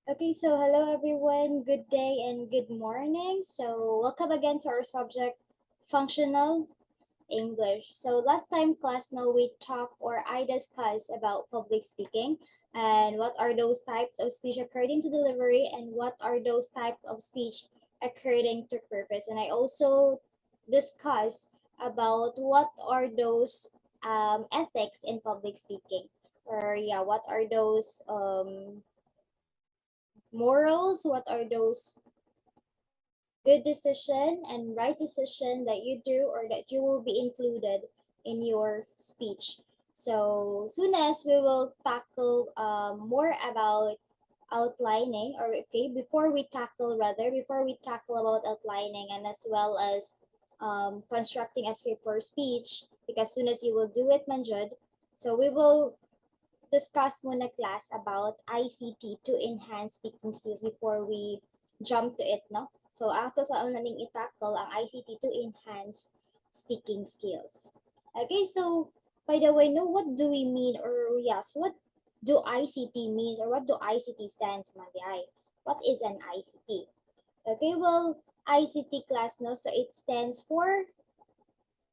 Okay, so hello everyone, good day and good morning. So welcome again to our subject, functional English. So last time class now we talked or I discussed about public speaking and what are those types of speech according to delivery and what are those types of speech according to purpose. And I also discussed about what are those ethics in public speaking or yeah, what are those morals, what are those good decision and right decision that you do or that you will be included in your speech. So soon as we will tackle more about outlining or okay before we tackle about outlining and as well as constructing a script for speech because soon as you will do it manjud, so we will discuss muna class about ICT to enhance speaking skills before we jump to it, no? So, ato sa una ning i-tackle ang ICT to enhance speaking skills. Okay, so, by the way, no, what do we mean or yes, what do ICT means or what do ICT stands, Mandiay? What is an ICT? Okay, well, ICT class, no, so it stands for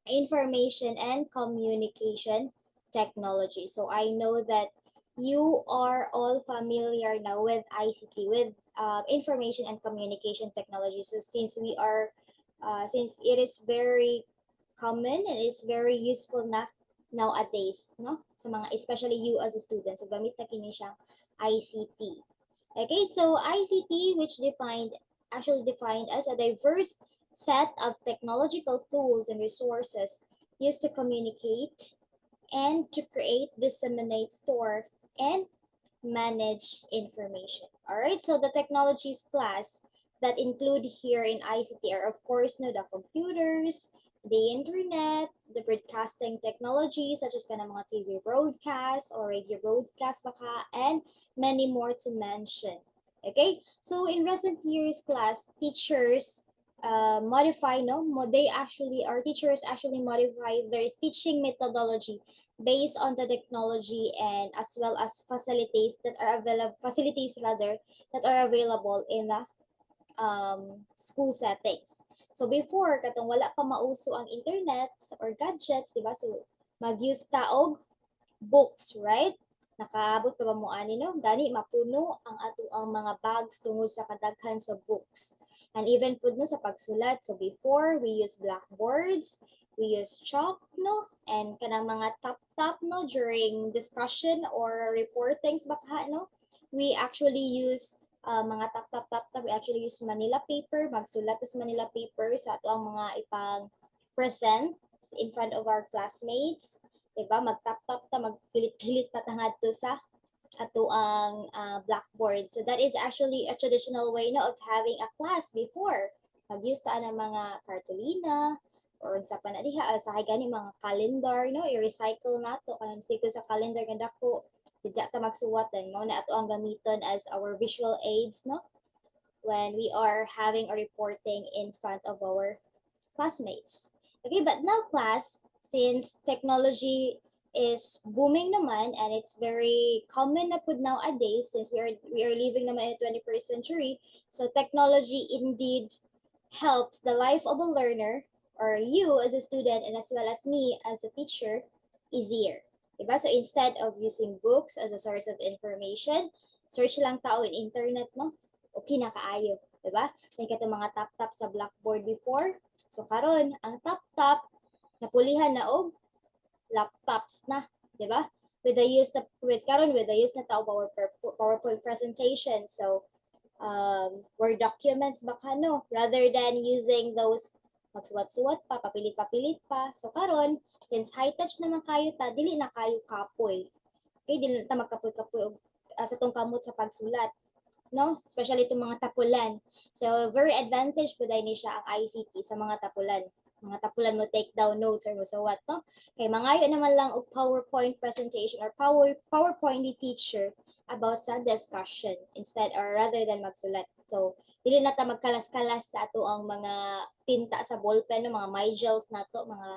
information and communication technology. So I know that you are all familiar now with ICT, with information and communication technology. So since it is very common and it's very useful na nowadays, no? Sa mga, especially you as a student. So gamit na kini siyang ICT. Okay, so ICT, which defined as a diverse set of technological tools and resources used to communicate and to create, disseminate, store, and manage information. All right, so the technologies class that include here in ICT are, of course, no, the computers, the internet, the broadcasting technologies such as mga TV broadcast or radio broadcast baka, and many more to mention. Okay, so in recent years class, teachers modify, no, our teachers actually modify their teaching methodology based on the technology and as well as facilities rather that are available in the school settings. So before katong wala pa mauso ang internet or gadgets, di ba? So mag-use ta og books, right? Nakaabot pa ba mo ani no? Gani mapuno ang ato ang mga bags tungod sa kadaghan sa books. And even pud no sa pagsulat. So before we use blackboards, we use chalk no and kanang mga tap no during discussion or reportings baka no. We actually use mga tap we actually use Manila paper, magsulat sa Manila paper sa ato ang mga ipang present in front of our classmates. Diba? Magtap-tap ta, magpilit-pilit patangad to sa ato ang blackboard. So that is actually a traditional way no, of having a class before. Mag-use ta ng mga cartolina or sa panadiha sa gani mga calendar no, i-recycle nato kanang sticker sa calendar ganda ko. Tidya ta magsuwatan mo na ato ang gamiton as our visual aids no when we are having a reporting in front of our classmates. Okay, but now class, since technology is booming naman and it's very common na pud nowadays since we are living naman in the 21st century, so technology indeed helps the life of a learner or you as a student and as well as me as a teacher easier. Diba? So instead of using books as a source of information, search lang tao in internet, no? Okay na kaayo. Diba? May kato mga tap-tap sa blackboard before. So karon ang tap-tap napulihan na og laptops na, 'di ba? With the use na tao PowerPoint presentation. So Word documents baka no rather than using those magsuwat-suwat pa, papilit-papilit pa. So karon, since high touch naman kayo ta, dili na kayo kapoy. Okay, dili na ta magkapoy-kapoy sa tong kamot sa pagsulat no? Especially itong mga tapulan. So, very advantage po dahil ni siya ang ICT sa mga tapulan. Mga tapulan mo take down notes or so what, no? Kay mangayo naman lang og PowerPoint presentation or PowerPoint ni teacher about sa discussion instead or rather than magsulat. So, dili na ta magkalas-kalas sa ato ang mga tinta sa ballpen, no? Mga my gels nato, mga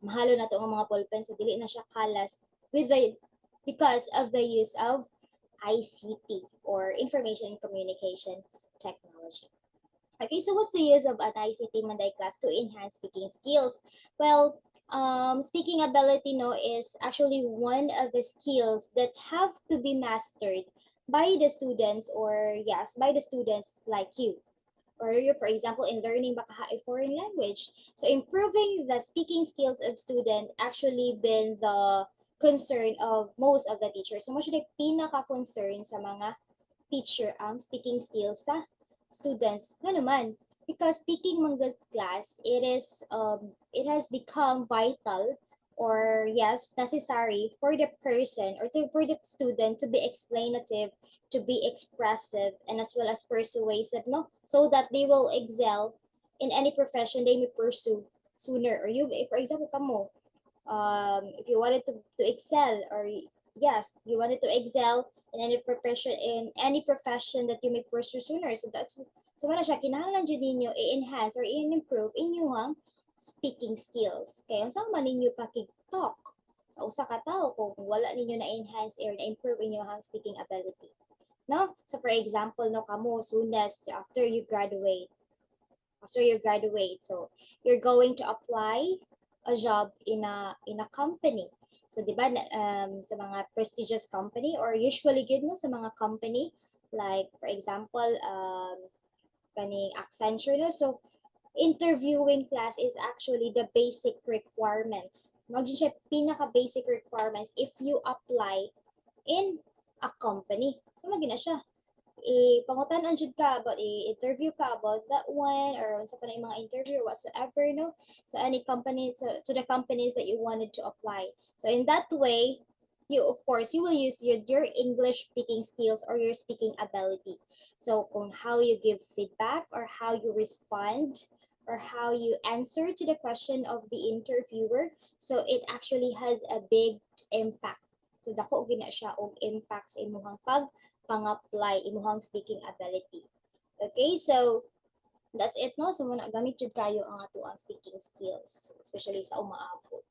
mahalo na to ang mga ballpen so dili na siya kalas with the because of the use of ICT or Information and Communication Technology. Okay, so what's the use of an ICT Monday class to enhance speaking skills? Well, speaking ability no is actually one of the skills that have to be mastered by the students or yes, by the students like you. Or you, for example, in learning baka a foreign language. So improving the speaking skills of student actually been the concern of most of the teachers. So mo siya pinaka-concern sa mga teacher ang speaking skills sa students. Nga naman, because speaking mga class, it has become vital or yes, necessary for the person or for the student to be explanative, to be expressive, and as well as persuasive, no? So that they will excel in any profession they may pursue sooner. Or you, for example, kamo, if you wanted to excel or yes you wanted to excel in any profession that you may pursue sooner, so that's so wala siya kinahanglan jud ninyo i-enhance or i-improve inyong speaking skills kaya unsa man ninyo pakig-talk sa usa ka tawo kung wala ninyo na-enhance or na-improve inyong speaking ability, no? So for example, no, kamo soon as after you graduate. So you're going to apply a job in a company. So 'di ba sa mga prestigious company or usually good no sa mga company like for example kaning Accenture no. So interviewing class is actually the basic requirements. Magin siya pinaka basic requirements if you apply in a company. So magina siya pangutan-on jud ka about i-interview ka about that one or sa pa na mga interview whatsoever no, so any companies to the companies that you wanted to apply. So in that way you of course you will use your English speaking skills or your speaking ability, so kung how you give feedback or how you respond or how you answer to the question of the interviewer, so it actually has a big impact. So dako gina siya og impact sa imong pang-apply imuhang speaking ability. Okay, so that's it no. So muna gamit jud kayo ang ato ang speaking skills, especially sa umaabot.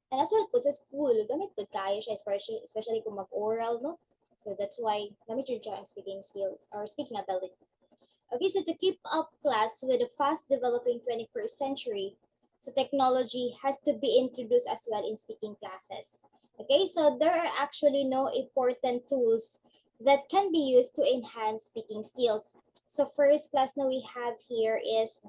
And as well po sa school, gamit pud kayo siya especially kung mag-oral no. So that's why gamit jud siya ang speaking skills or speaking ability. Okay, so to keep up class with the fast developing 21st century, so technology has to be introduced as well in speaking classes. Okay, so there are actually no important tools that can be used to enhance speaking skills. So first class na we have here is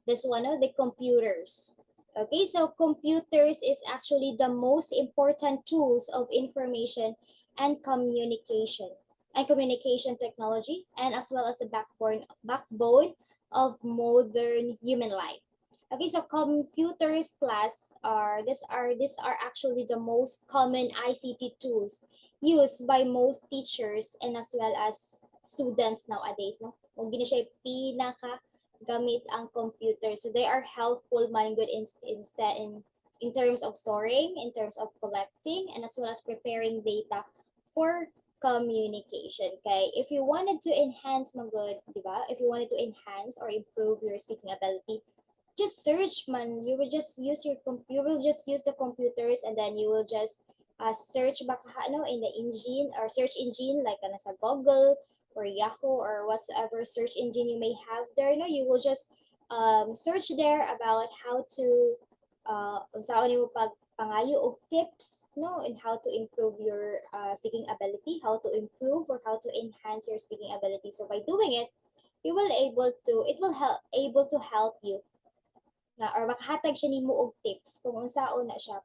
this one of the computers. Okay, so computers is actually the most important tools of information and communication technology, and as well as the backbone of modern human life. Okay, so computers class are actually the most common ICT tools used by most teachers and as well as students nowadays, no? Kung gini siya pinaka gamit ang computer. So they are helpful man good in terms of storing, in terms of collecting, and as well as preparing data for communication. Okay, if you wanted to enhance magud, di ba? If you wanted to enhance or improve your speaking ability, just search man. You will just use the computers and then you will just search baka ano in the engine or search engine like sa Google or Yahoo or whatever search engine you may have there. No, you will just search there about how to unsaon nimo pangayo og tips no and how to improve your speaking ability, how to improve or how to enhance your speaking ability. So by doing it, it will help able to help you na or makahatag siya nimo og tips kung unsaon na siya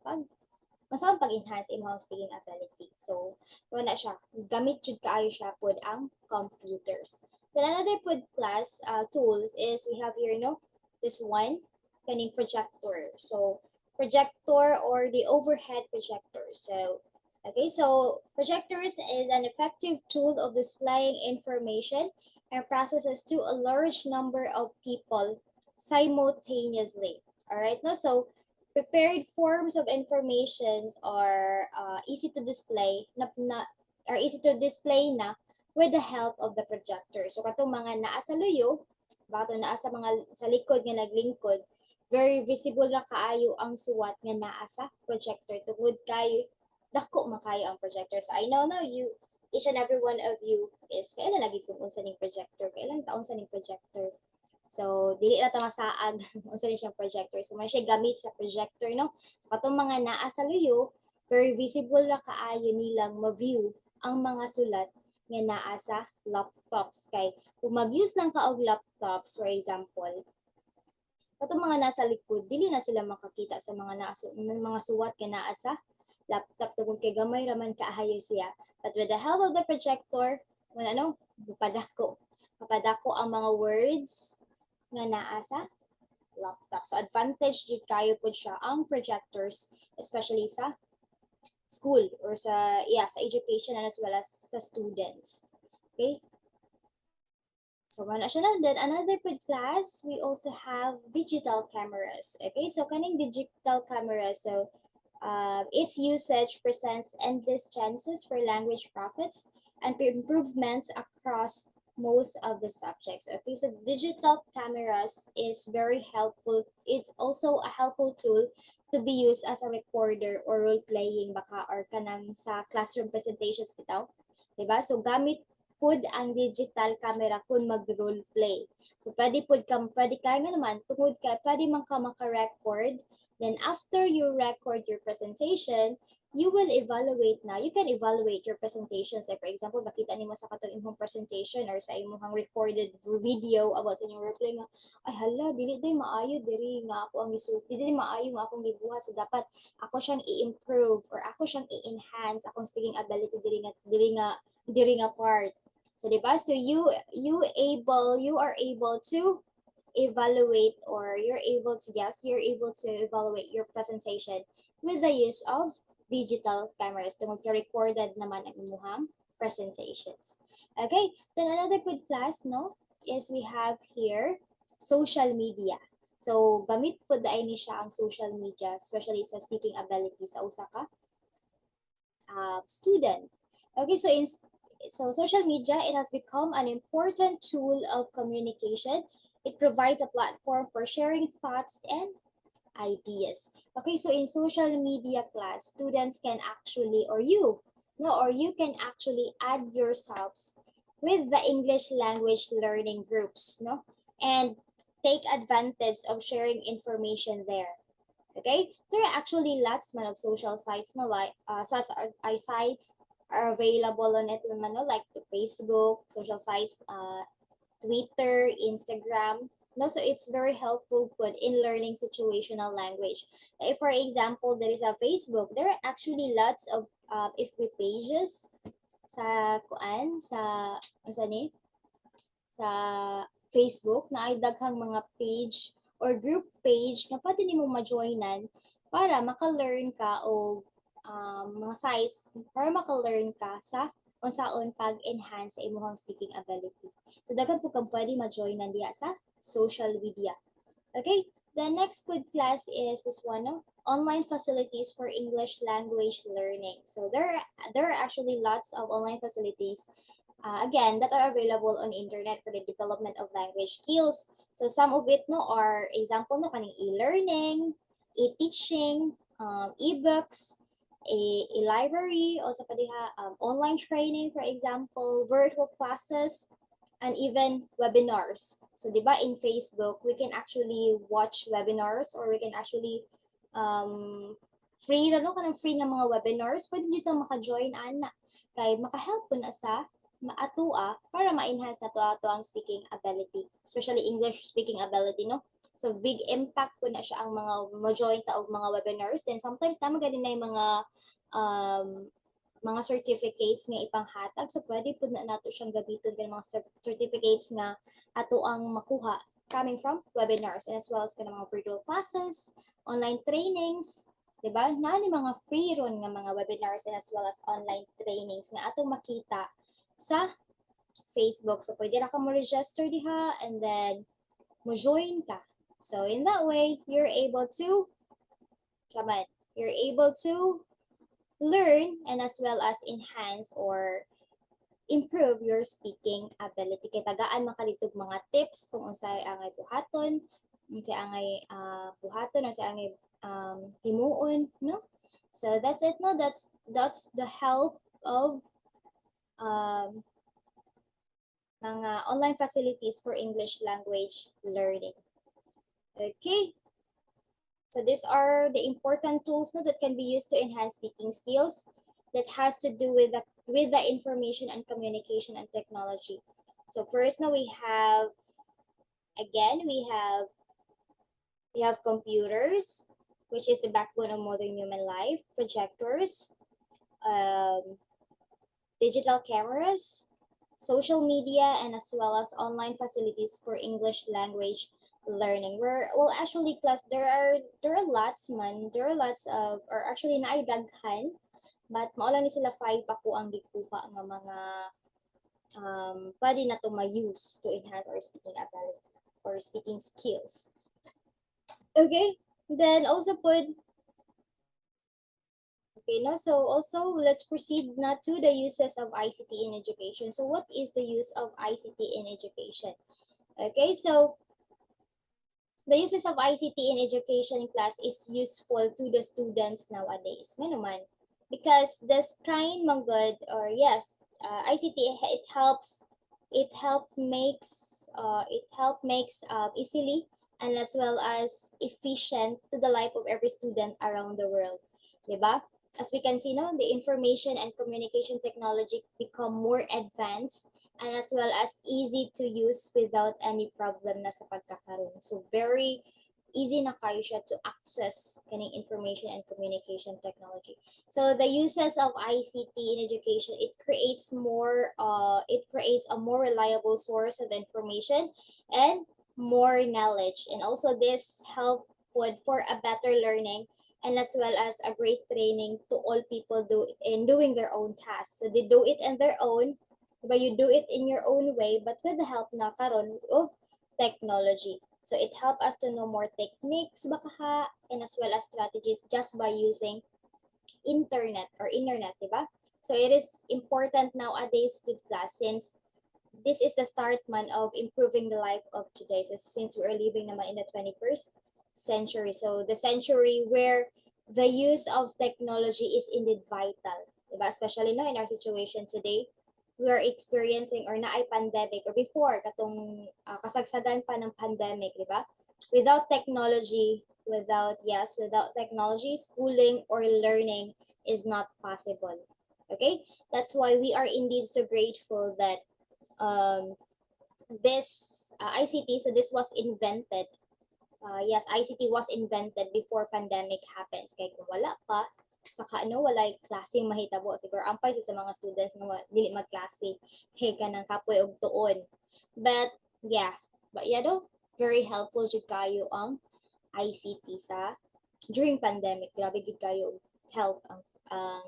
unsaon pag-enhance imong speaking ability. So wala siya gamit jud kaayo siya pod ang computers. Then another pod class tools is we have here no this one kaning projector. So projector or the overhead projector. So okay, so projectors is an effective tool of displaying information and processes to a large number of people simultaneously. All right, no? So prepared forms of informations are easy to display na with the help of the projector. So katong mga naa sa luyo, bato naa sa mga sa likod nga naglingkod, very visible ra kaayo ang suwat nga naa sa projector tungod kayo dako makayo ang projector. So I know now each and every one of you is kailan lagi kung unsa ning projector, kailan taon sa ning projector. So, dili na ta masaag unsa ni siyang projector. So, may siya gamit sa projector, no? So, katong mga naa sa luyo, very visible na kaayo nilang ma-view ang mga sulat nga naa sa laptops. Kay, kung mag-use lang ka og laptops, for example, katong mga nasa likod, dili na sila makakita sa mga suwat nga naa sa laptop tungod kay gamay raman kaayo siya. But with the help of the projector, ano, mapadako ang mga words nga naa sa laptop. So advantage jud kayo pud siya ang projectors, especially sa school or sa education and as well as sa students. Okay? So wala siya na. Then another pod class, we also have digital cameras. Okay, so kaning digital camera, so its usage presents endless chances for language profits and improvements across most of the subjects. Okay, so digital cameras is very helpful. It's also a helpful tool to be used as a recorder or role playing baka or kanang sa classroom presentations bitaw. Diba? So gamit pud ang digital camera kung mag-role play. So pwede ka nga naman tungod ka pwede man ka maka-record. Then after you record your presentation, you can evaluate your presentations. Like for example, makita nimo sa katong imong presentation or sa imong recorded video about sa inyong role play nga, ay hala, dili day maayo diri nga ako ang gisulti, dili maayo nga akong gibuhat. So dapat ako siyang i-improve or ako siyang i-enhance akong speaking ability diri nga part. So, di ba? So, you are able to evaluate or you're able to evaluate your presentation with the use of digital cameras. Tungod ka recorded naman ang imuhang presentations. Okay, then another good class, no, is we have here social media. So, gamit po dahil ni siya ang social media, especially sa speaking ability sa usa ka student. Okay, so social media, it has become an important tool of communication. It provides a platform for sharing thoughts and ideas. Okay, so in social media class, students can actually, or you can actually add yourselves with the English language learning groups, no? And take advantage of sharing information there. Okay, there are actually lots man of social sites, no, like such sites are available on it naman, no, like the Facebook, social sites, Twitter, Instagram. No, so it's very helpful good in learning situational language. Like for example, there is a Facebook. There are actually lots of FB pages sa sa Facebook na ay daghang mga page or group page nga pwede nimo ma-joinan para maka-learn ka o mga sites para maka-learn ka sa unsaon pag-enhance sa imong speaking ability. So daghan po kang pwede ma-joinan diya sa social media. Okay, the next good class is this one, no? Online facilities for English language learning. So there are actually lots of online facilities again that are available on internet for the development of language skills. So some of it no are example no kaning e-learning, e-teaching, e-books, a library, also pa diha online training, for example, virtual classes, and even webinars. So, di ba, in Facebook, we can actually watch webinars or we can actually free nga mga webinars. Pwede nyo ito maka-join ana. Kaya maka-help po na sa maatua para ma-enhance na to ang speaking ability. Especially English speaking ability, no? So, big impact po na siya ang mga ma-join ta og mga webinars. Then, sometimes naman ganun na yung mga certificates nga ipanghatag. So, pwede po na nato siyang gamiton ng mga certificates nga ato ang makuha coming from webinars and as well as mga virtual classes, online trainings, diba? Na ni mga free ron nga mga webinars and as well as online trainings nga atong makita sa Facebook. So, pwede ra ka mo register diha and then mo join ka. So, in that way, you're able to learn and as well as enhance or improve your speaking ability. Kay tagaan makalitog mga tips kung unsay angay buhaton, or sa angay himuon, no? So that's it, no? That's the help of um, mga online facilities for English language learning. Okay, so these are the important tools no, that can be used to enhance speaking skills that has to do with the information and communication and technology. So first now we have, again, we have computers, which is the backbone of modern human life, projectors, um, digital cameras, social media, and as well as online facilities for English language learning. Well, actually, class, there are lots man, there are lots of, or actually naidaghan, but maulang ni sila 5 ako ang gikuha nga mga pwede na to ma-use to enhance our speaking ability or speaking skills. Okay, then also put, okay, no, so also let's proceed now to the uses of ICT in education. So what is the use of ICT in education? Okay, so the uses of ICT in education class is useful to the students nowadays. Nga naman, because this kind man good, or yes, ICT, it help makes easily and as well as efficient to the life of every student around the world, 'di ba? As we can see now, the information and communication technology become more advanced and as well as easy to use without any problem na sa pagkakaroon. So very easy na kayo siya to access kaning information and communication technology. So the uses of ICT in education, it creates a more reliable source of information and more knowledge. And also this help for a better learning and as well as a great training to all people in doing their own tasks. So they do it in their own, but you do it in your own way, but with the help na karon of technology. So it helps us to know more techniques baka ha, and as well as strategies just by using internet, diba? So it is important nowadays with class since this is the start man of improving the life of today. So since we are living naman in the 21st century. So the century where the use of technology is indeed vital. Diba? Especially no, in our situation today, we are experiencing or na ay pandemic or before katong kasagsagan pa ng pandemic, diba? Without technology, without technology, schooling or learning is not possible. Okay? That's why we are indeed so grateful that um, this ICT, so this was invented. Yes, ICT was invented before pandemic happens. Kaya kung wala pa, saka ano, wala klase mahitabo. Siguro ampay sa mga students nga dili magklase. Hey, kanang kapoy og tuon. But yeah do, very helpful jud kayo ang ICT during pandemic. Grabe gid kayo help ang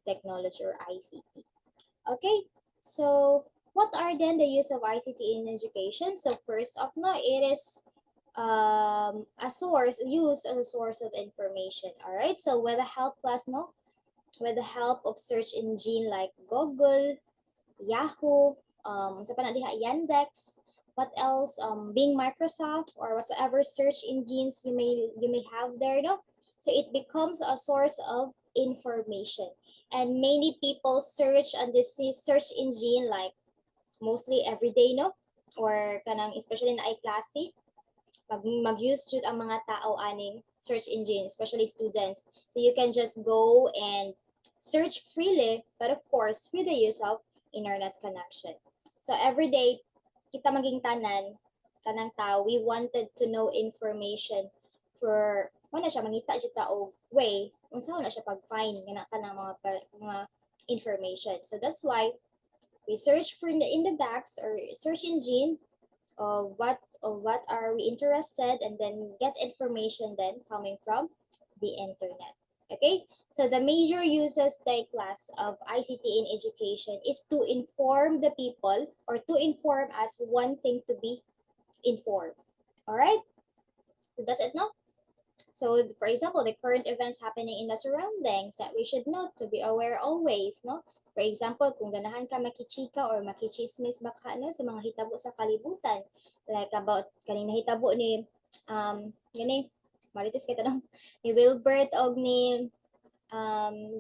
technology or ICT. Okay, so what are then the use of ICT in education? So first off, no, it is used as a source of information. All right, so with the help class, no, with the help of search engine like Google, Yahoo, sa panadiha Yandex, what else? Bing, Microsoft, or whatsoever search engines you may have there, no. So it becomes a source of information, and many people search on this search engine like mostly every day, no, or kanang especially na klase mag-use jud ang mga tao aning search engine, especially students. So you can just go and search freely, but of course with the use of internet connection. So every day kita maging tanang tao, we wanted to know information for mo na siya mangita jud ta og way unsa na siya pag-find kanang mga information. So that's why we search for in the box or search engine of what are we interested, and then get information then coming from the internet. Okay, so the major uses by class of ICT in education is to inform the people or to inform us wanting to be informed. All right, so that's it, no? So, for example, the current events happening in the surroundings that we should note to be aware always, no? For example, kung ganahan ka makichika or makichismis baka no, sa mga hitabo sa kalibutan, like about kaning nahitabo ni gani marites kita no, ni Wilbert og ni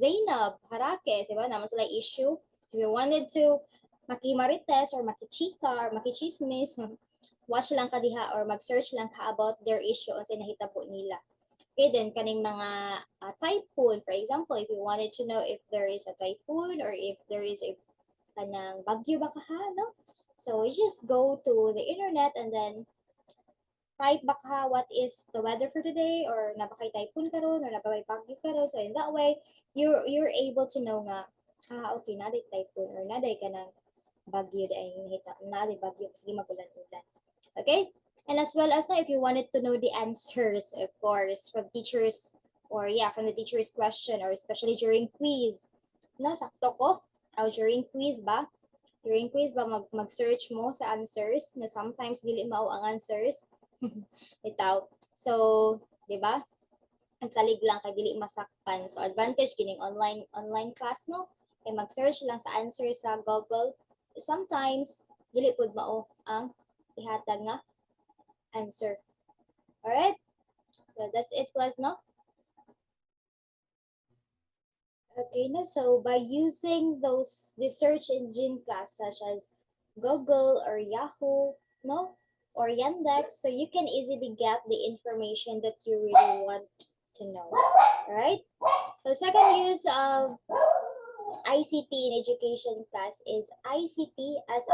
Zainab Harakes, diba? Naman sila issue If you wanted to makimarites or makichika or makichismis, watch lang ka diha or mag-search lang ka about their issue as nahitabo nila. Okay, then kaning mga typhoon, for example, if you wanted to know if there is a typhoon or if there is a kanang bagyo ba kaha, no? So you just go to the internet and then type baka what is the weather for today or napakay typhoon karon or napakay bagyo karon. So in that way, you're able to know nga, okay, naday typhoon or naday kanang bagyo ay nahita, naday bagyo sige magulan-ulan. Okay? And as well as now, if you wanted to know the answers, of course, from teachers or from the teacher's question or especially during quiz. Na, sakto ko? During quiz ba? During quiz ba mag-search mo sa answers na sometimes dili mao ang answers? Bitaw. So, di ba? Ang salig lang kay dili masakpan. So, advantage kining online class no? Kay mag-search lang sa answers sa Google. Sometimes dili pud mao ang ihatag nga answer. Alright? So, that's it class no? Okay, no? So, by using the search engine class such as Google or Yahoo, no? Or Yandex, so you can easily get the information that you really want to know. Alright? So, second use of ICT in education class is ICT as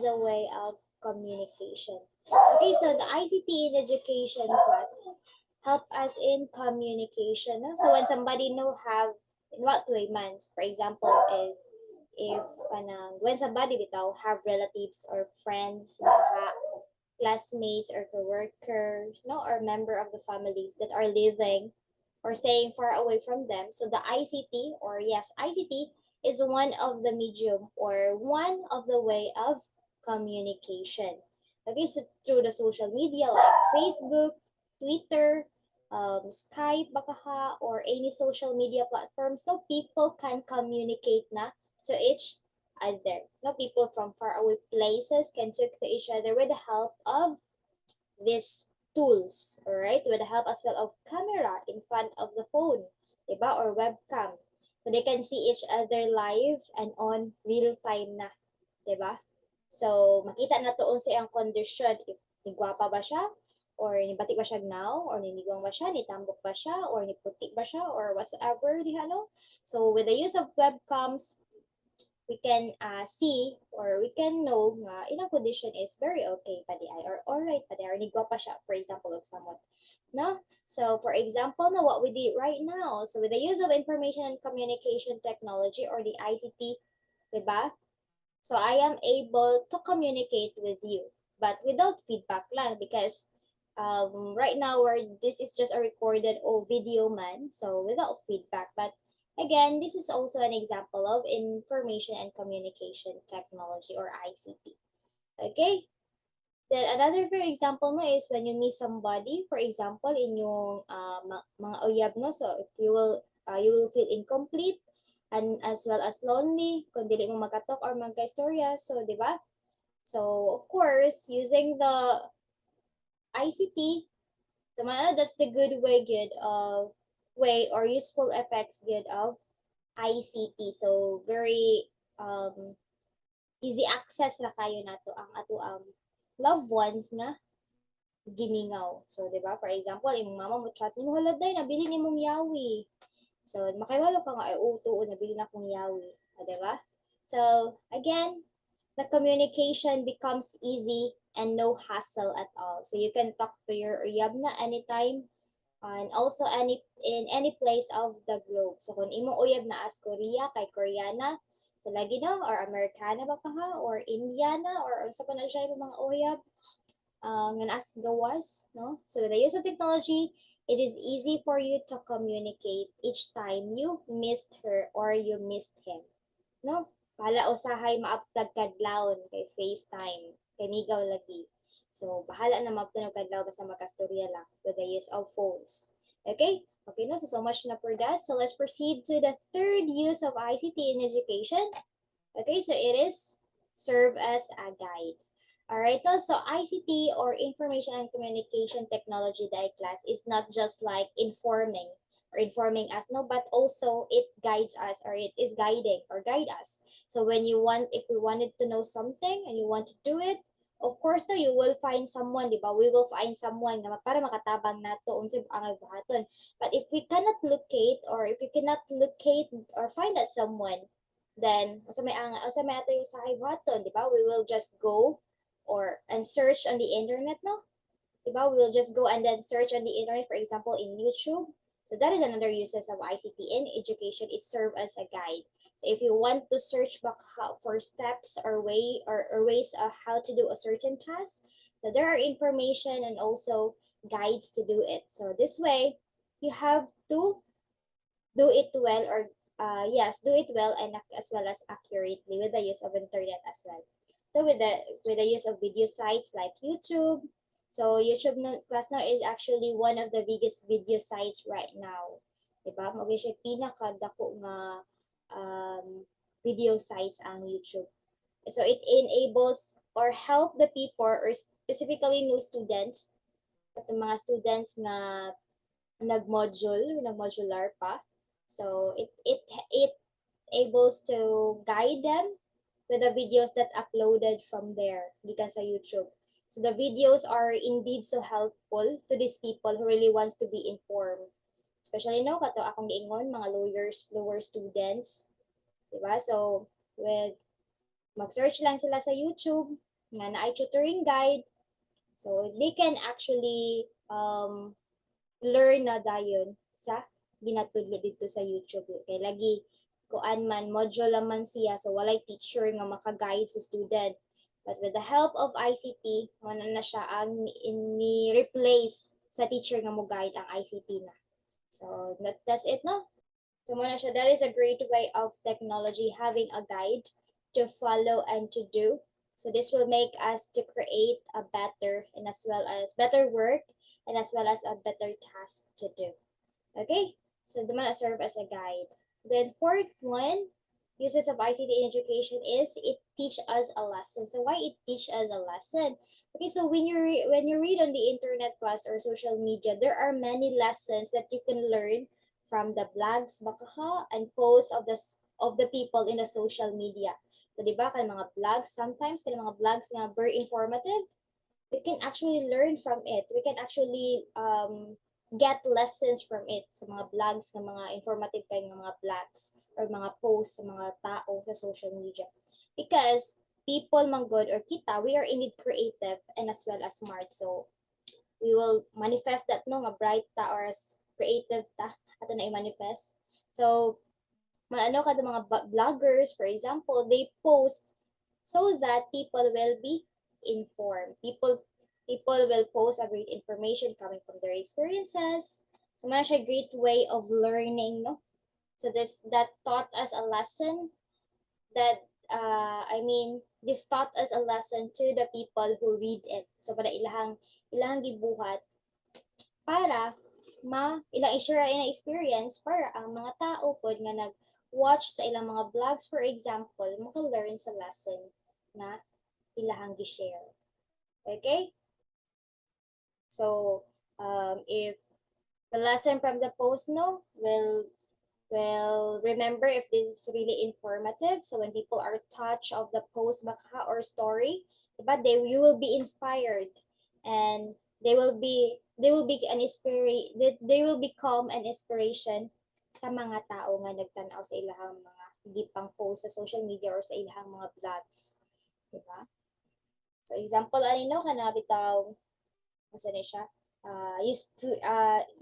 a way of communication. Okay, so the ICT in education class help us in communication. No? So when somebody know have in what way man, for example, is if when somebody bitaw have relatives or friends, classmates or coworkers, no, or member of the family that are living or staying far away from them. So the ICT or ICT is one of the medium or one of the way of communication. Okay, so through the social media like Facebook, Twitter, Skype, bakaha, or any social media platforms, no, people can communicate na to each other. No, people from far away places can talk to each other with the help of these tools, alright? With the help as well of camera in front of the phone, diba? Or webcam. So they can see each other live and on real time na, diba? So, makita na to sa iyang condition, if nigwapa ba siya, or nibatik ba siya now, or ninigwang ba siya, nitambok ba siya, or niputik ba siya, or whatsoever, diha, no? So, with the use of webcams, we can see or we can know nga ilang condition is very okay pa di ay or alright pa di or nigwa pa siya, for example, of someone. No? So, for example, na what we did right now, so with the use of information and communication technology or the ICT, diba? So, I am able to communicate with you, but without feedback lang because right now this is just a recorded or video man, so without feedback. But again, this is also an example of information and communication technology or ICT. Okay? Then another for example no is when you meet somebody, for example, in yung mga uyab no, so if you will feel incomplete and as well as lonely kung dili mo makatalk or magka-istorya. So, di ba? So, of course, using the ICT, that's the good way good of way or useful effects good of ICT. So, very easy access na kayo nato ang ato loved ones nga gimingaw. So, di ba? For example, imong mama mo chat nimo, "Hala day, nabili nimong yawi." So, makaiwala ka nga, ay, oo, nabili na akong yawi. O, diba? So, again, the communication becomes easy and no hassle at all. So, you can talk to your uyab na anytime and also in any place of the globe. So, kung imo uyab na as Korea, kay Koreana, so lagi na, or Americana ba ka ha, or Indiana, or sa pa na siya yung mga uyab, nga as gawas, no? So, with the use of technology, it is easy for you to communicate each time you missed her or you missed him. No? Bahala usahay maaptag kadlawon kay FaceTime, kay migaw lagi. So, bahala na maaptag kadlaw basta makastorya lang with the use of phones. Okay? Okay na, so much na for that. So, let's proceed to the third use of ICT in education. Okay, so it is serve as a guide. Alright, so ICT or Information and Communication Technology class is not just like informing, or informing us, no, but also it guides us, or it is guiding or guide us. So when you want, if we wanted to know something and you want to do it, of course no, you will find someone, di ba? We will find someone na para makatabang nato unsay ang buhaton. But if we cannot locate, or if we cannot locate or find that someone, then asa may ato yung sa buhaton, di ba? We will just go or and search on the internet, no? Diba? We'll just go and then search on the internet, for example, in YouTube. So that is another uses of ICT in education. It serves as a guide. So if you want to search back for steps or ways of how to do a certain task, so there are information and also guides to do it. So this way, you have to do it well, or yes, do it well and as well as accurately with the use of internet as well. So with the use of video sites like YouTube, so YouTube class now is actually one of the biggest video sites right now. Diba? Magi siya pinakadako nga video sites ang YouTube. So it enables or help the people, or specifically new students, at mga students na nagmodular pa. So it ables to guide them with the videos that uploaded from there, gikan sa YouTube. So the videos are indeed so helpful to these people who really wants to be informed. Especially no kato akong giingon mga lower students, di ba? So with mag-search lang sila sa YouTube nga naay tutoring guide. So they can actually learn na dayon sa ginatudlo dito sa YouTube. Kay lagi kuan man module man siya, so walay teacher nga maka-guide sa student. But with the help of ICT, wala na siya ang ni-replace sa teacher nga mo guide ang ICT na. So that's it, no? So muna siya, that is a great way of technology, having a guide to follow and to do. So this will make us to create a better and as well as better work and as well as a better task to do. Okay, so the man serve as a guide. Then fourth one, uses of ICT in education is it teach us a lesson. So why it teach us a lesson? Okay, so when you read on the internet class or social media, there are many lessons that you can learn from the blogs bakaha and posts of the people in the social media. So di ba kan mga blogs, sometimes kan mga blogs nga very informative, we can actually learn from it. We can actually get lessons from it sa mga vlogs, ng mga informative kay ng mga vlogs or mga posts sa mga tao sa social media. Because people man good or kita, we are indeed creative and as well as smart. So we will manifest that no nga bright ta or as creative ta ato na i-manifest. So ano kada mga vloggers, for example, they post so that people will be informed. People will post a great information coming from their experiences. So much a great way of learning, no? So that taught us a lesson that this taught us a lesson to the people who read it. So para ilahang gibuhat para ilang i-share na experience para ang mga tao pod nga nag-watch sa ilang mga vlogs, for example, maka-learn sa lesson na ilahang gi-share. Okay? So, if the lesson from the post will remember if this is really informative. So when people are touched of the post baka or story, diba, you will be inspired and they will become an inspiration sa mga tao nga nagtanaw sa ilahang mga gipang post sa social media or sa ilahang mga vlogs, diba? So example kana bitaw ano na siya?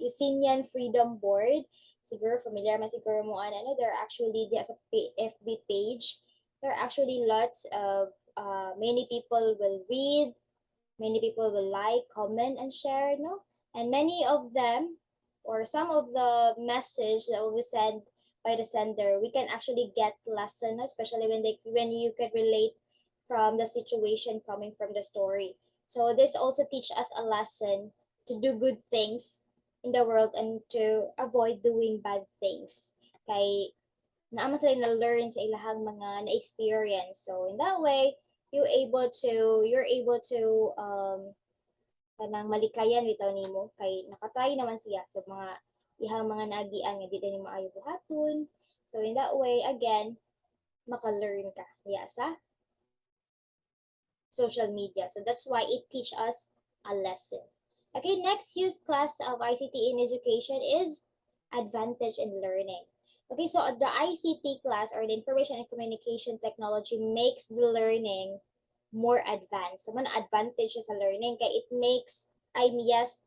Usinian Freedom Board. Siguro familiar man siguro mo there are actually there's a FB page. There are actually lots of many people will read, many people will like, comment, and share, no? And many of them, or some of the message that will be sent by the sender, we can actually get lesson, no? Especially when you can relate from the situation coming from the story. So this also teach us a lesson to do good things in the world and to avoid doing bad things. Kay naama sila na-learn sa ilahang mga na-experience. So in that way, you're able to kanang malikayan bitaw nimo kay nakatry naman siya sa mga ihang mga nagian nga di din maayo buhaton. So in that way, again, maka-learn ka diya sa social media. So that's why it teach us a lesson. Okay, next use class of ICT in education is advantage in learning. Okay, so the ICT class or the information and communication technology makes the learning more advanced. So, man advantage sa learning kay it makes yes,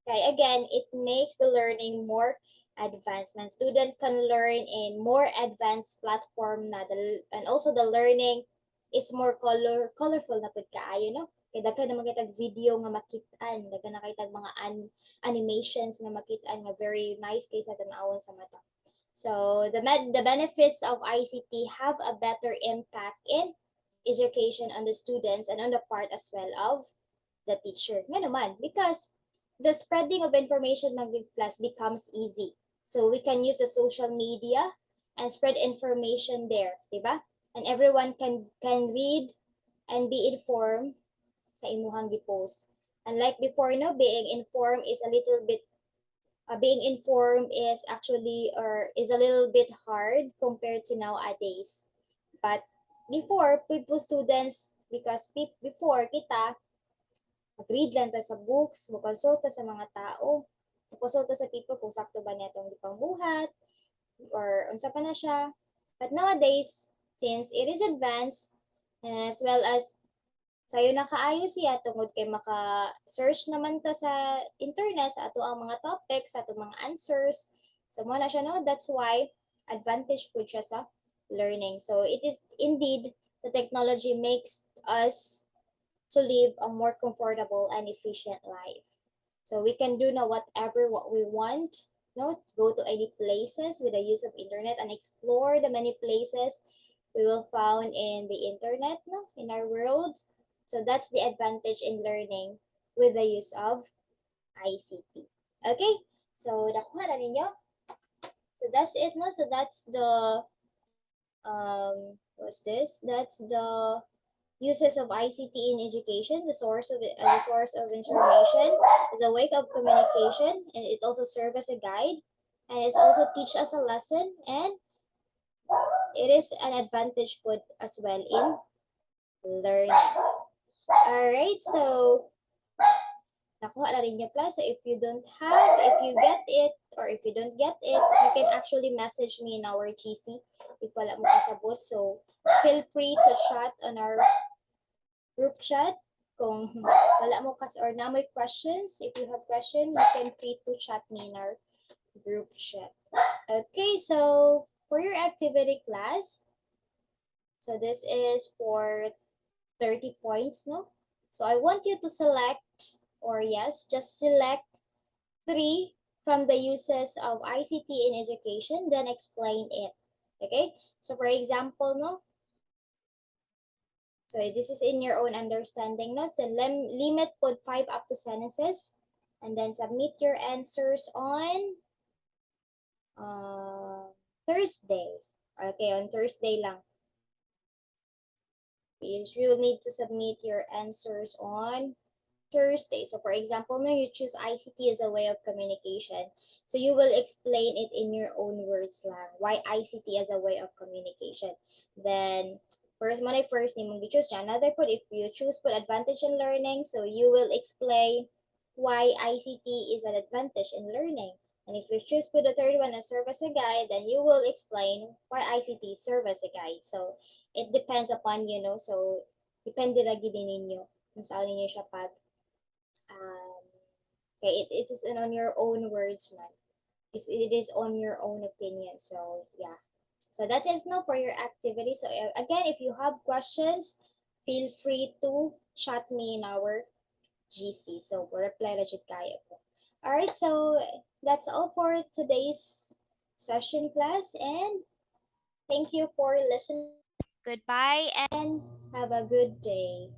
kaya again, it makes the learning more advancement. Student can learn in more advanced platform na and also the learning is more colorful na pud kaayo no. Kaya daghan na makitag video nga makit-an, daghan na kitag mga animations nga makit-an nga very nice kaysa tan-awon sa mata. So the benefits of ICT have a better impact in education on the students and on the part as well of the teacher. Nga naman, because the spreading of information magid class becomes easy. So we can use the social media and spread information there, diba? And everyone can read and be informed sa imuhang gipost. Unlike before, no, being informed is a little bit being informed is actually or is a little bit hard compared to nowadays. But before, people students because before kita mag-read lang ta sa books, mukonsulta sa mga tao, mukonsulta sa people kung sakto ba niya itong gipangbuhat, or unsa pa na siya. But nowadays, since it is advanced, as well as sayo na kaayo siya tungod kay maka-search naman ta sa internet sa ato ang mga topics, sa ato mga answers. So mo na siya no, that's why advantage po siya sa learning. So it is indeed the technology makes us to live a more comfortable and efficient life. So we can do now whatever what we want, no? Go to any places with the use of internet and explore the many places we will found in the internet, no? In our world. So that's the advantage in learning with the use of ICT. Okay? So nakuha na ninyo? So that's it, no? So that's the what's this? That's the uses of ICT in education. The source of information is a way of communication, and it also serves as a guide, and it also teach us a lesson, and it is an advantage put as well in learning. All right, so nakuha na rin yung class. So if you get it, or if you don't get it, you can actually message me in our GC if wala mo kasabot. So feel free to chat on our group chat kung wala mo kasi or na may questions. If you have questions, you can free to chat me in our group chat. Okay, so for your activity class, so this is for 30 points, no? So I want you to select, or yes, just select 3 from the uses of ICT in education, then explain it. Okay, so for example, no? So this is in your own understanding, no? So limit put 5 up to sentences, and then submit your answers on Thursday. Okay, on Thursday lang. You will need to submit your answers on Thursday. So for example, no, you choose ICT as a way of communication. So you will explain it in your own words lang. Why ICT as a way of communication. Then first name you choose another put if you choose put advantage in learning, so you will explain why ICT is an advantage in learning. And if you choose put the third one as serve as a guide, then you will explain why ICT serve as a guide. So it depends upon you, know. So depende lagi din ninyo kung saan ninyo siya okay, it is on your own words, man. It is on your own opinion. So yeah. So that is no for your activity. So again, if you have questions, feel free to chat me in our GC. So reply na jud kayo ko. Alright, so that's all for today's session class, and thank you for listening. Goodbye and have a good day.